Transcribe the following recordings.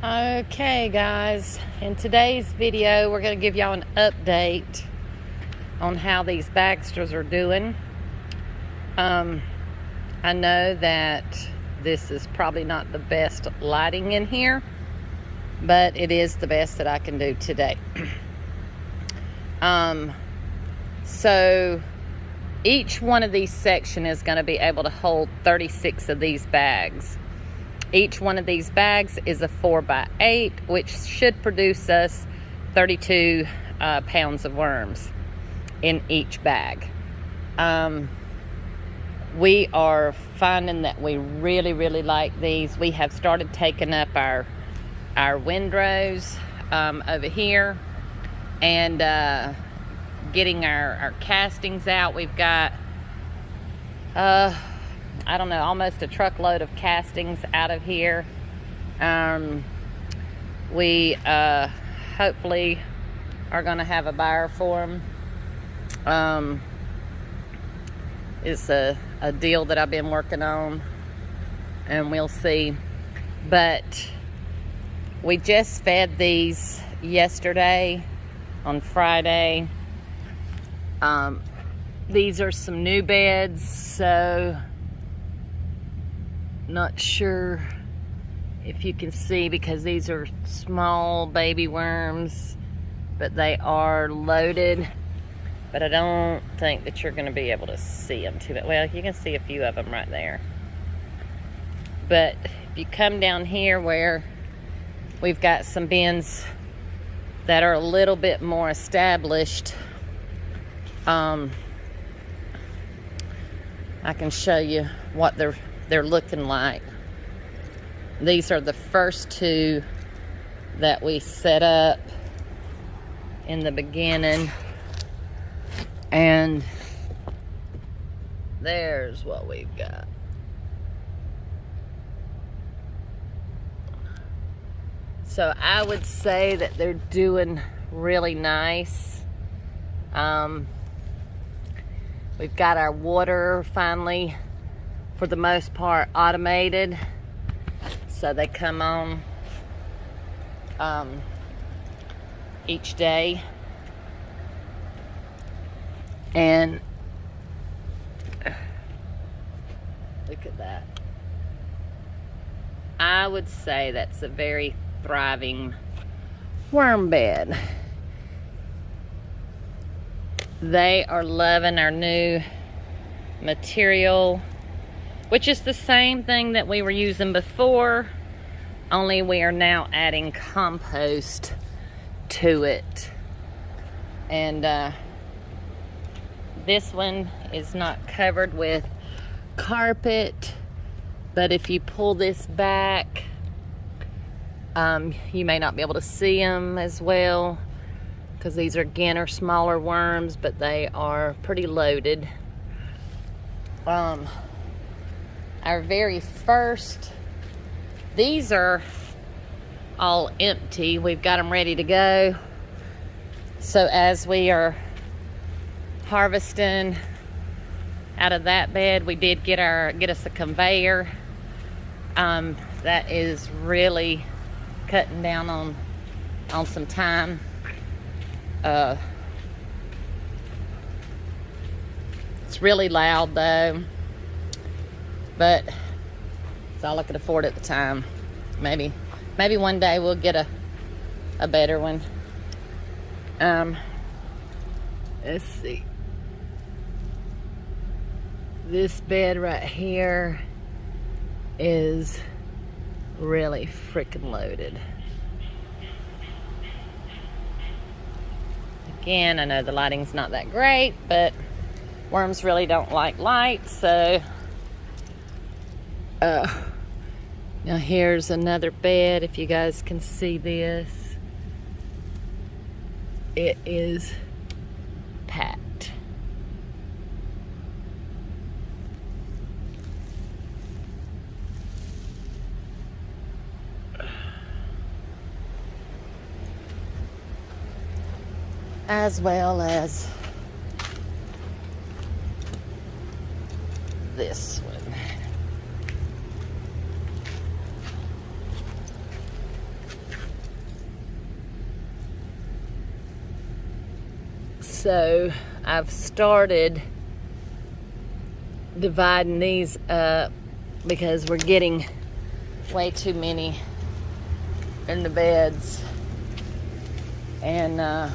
Okay guys, in today's video we're going to give y'all an update on how these Bagsters are doing. I know that this is probably not the best lighting in here, but it is the best that I can do today. So each one of these sections is going to be able to hold 36 of these bags. Each one of these bags is a 4x8, which should produce us 32 pounds of worms in each bag. We are finding that we really like these. We have started taking up our windrows over here and getting our castings out. We've got I don't know, almost a truckload of castings out of here. We hopefully are going to have a buyer for them. It's a deal that I've been working on, and we'll see. But we just fed these yesterday on Friday. These are some new beds, so not sure if you can see because these are small baby worms, but they are loaded. But I don't think that you're going to be able to see them too much. Well, you can see a few of them right there. But if you come down here where we've got some bins that are a little bit more established, I can show you what they're looking like. These are the first two that we set up in the beginning, and there's what we've got. So I would say that they're doing really nice. We've got our water finally, for the most part, automated, so they come on each day. And look at that. I would say that's a very thriving worm bed. They are loving our new material, which is the same thing that we were using before, only we are now adding compost to it. And this one is not covered with carpet, but if you pull this back, you may not be able to see them as well, because these are, again, are smaller worms, but they are pretty loaded. Our very first, these are all empty. We've got them ready to go. So as we are harvesting out of that bed, we did get us a conveyor. That is really cutting down on some time. It's really loud though, but it's all I could afford at the time. Maybe one day we'll get a better one. Let's see. This bed right here is really freaking loaded. Again, I know the lighting's not that great, but worms really don't like light, so now here's another bed. If you guys can see this, it is packed. As well as this one. So I've started dividing these up because we're getting way too many in the beds. And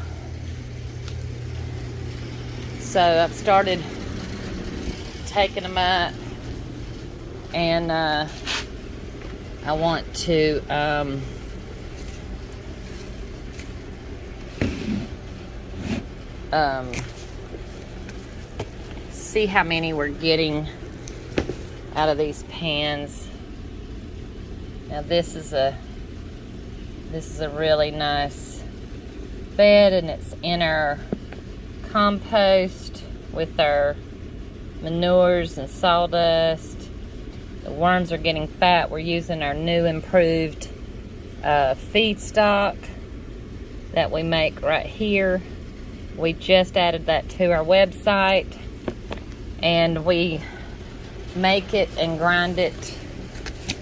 so I've started taking them up, and I want to see how many we're getting out of these pans. Now this is a really nice bed, and it's in our compost with our manures and sawdust. The worms are getting fat. We're using our new improved feed stock that we make right here. We just added that to our website, and we make it and grind it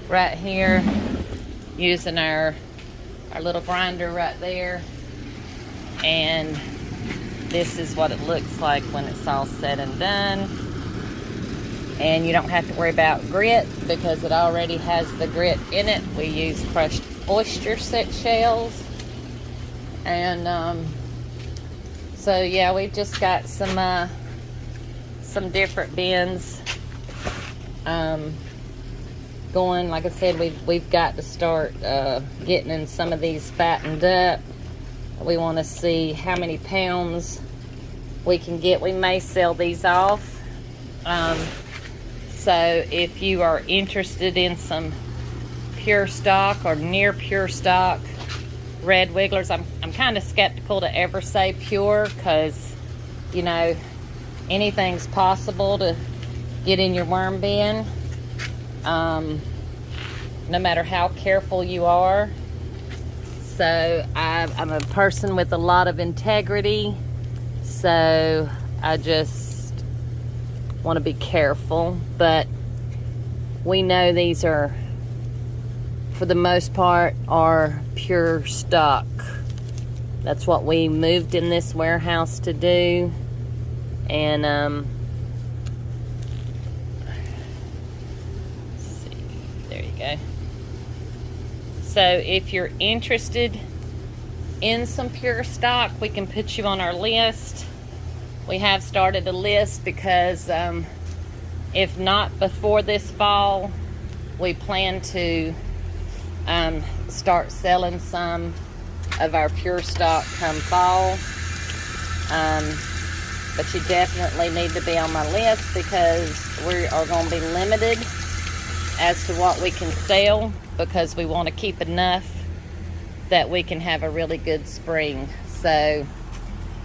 right here using our little grinder right there. And this is what it looks like when it's all said and done. And you don't have to worry about grit because it already has the grit in it. We use crushed oyster shells. And so yeah, we've just got some different bins going. Like I said, we've got to start getting in some of these fattened up. We want to see how many pounds we can get. We may sell these off. So if you are interested in some pure stock or near pure stock red wigglers, I'm kind of skeptical to ever say pure, because you know, anything's possible to get in your worm bin, no matter how careful you are. So I'm a person with a lot of integrity, so I just want to be careful. But we know these are, for the most part, are pure stock. That's what we moved in this warehouse to do. And let's see, there you go. So if you're interested in some pure stock, we can put you on our list. We have started a list because if not before this fall, we plan to start selling some of our pure stock come fall. But you definitely need to be on my list because we are going to be limited as to what we can sell, because we want to keep enough that we can have a really good spring. So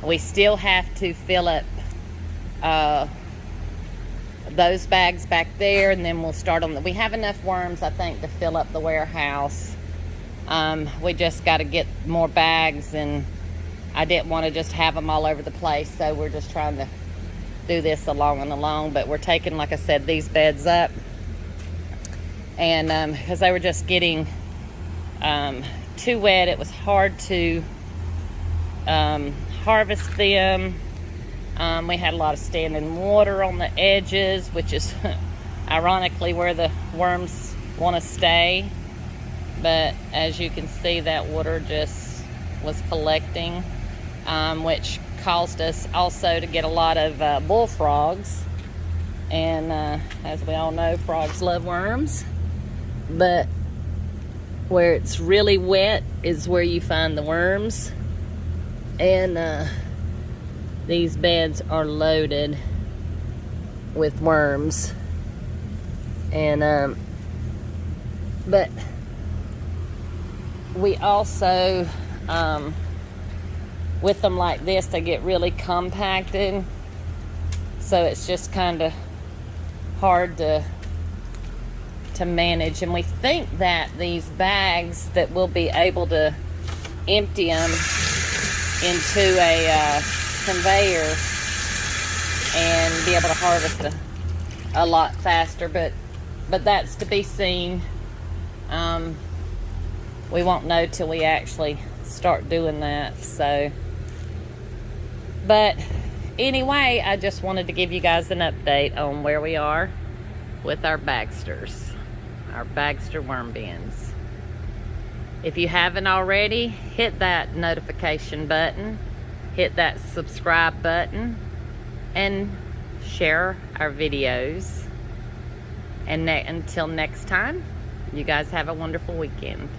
we still have to fill up those bags back there, and then we'll start on we have enough worms, I think, to fill up the warehouse. We just got to get more bags, and I didn't want to just have them all over the place, so we're just trying to do this along and along. But we're taking, like I said, these beds up, and because they were just getting too wet, it was hard to harvest them. We had a lot of standing water on the edges, which is ironically where the worms want to stay. But as you can see, that water just was collecting, which caused us also to get a lot of bullfrogs. And as we all know, frogs love worms. But where it's really wet is where you find the worms. And these beds are loaded with worms. And but we also with them like this, they get really compacted, so it's just kind of hard to manage. And we think that these bags, that we'll be able to empty them into a conveyor and be able to harvest a lot faster, but that's to be seen. We won't know till we actually start doing that. So But anyway, I just wanted to give you guys an update on where we are with our Bagsters, our Bagster worm bins. If you haven't already, hit that notification button, hit that subscribe button, and share our videos. And until next time, you guys have a wonderful weekend.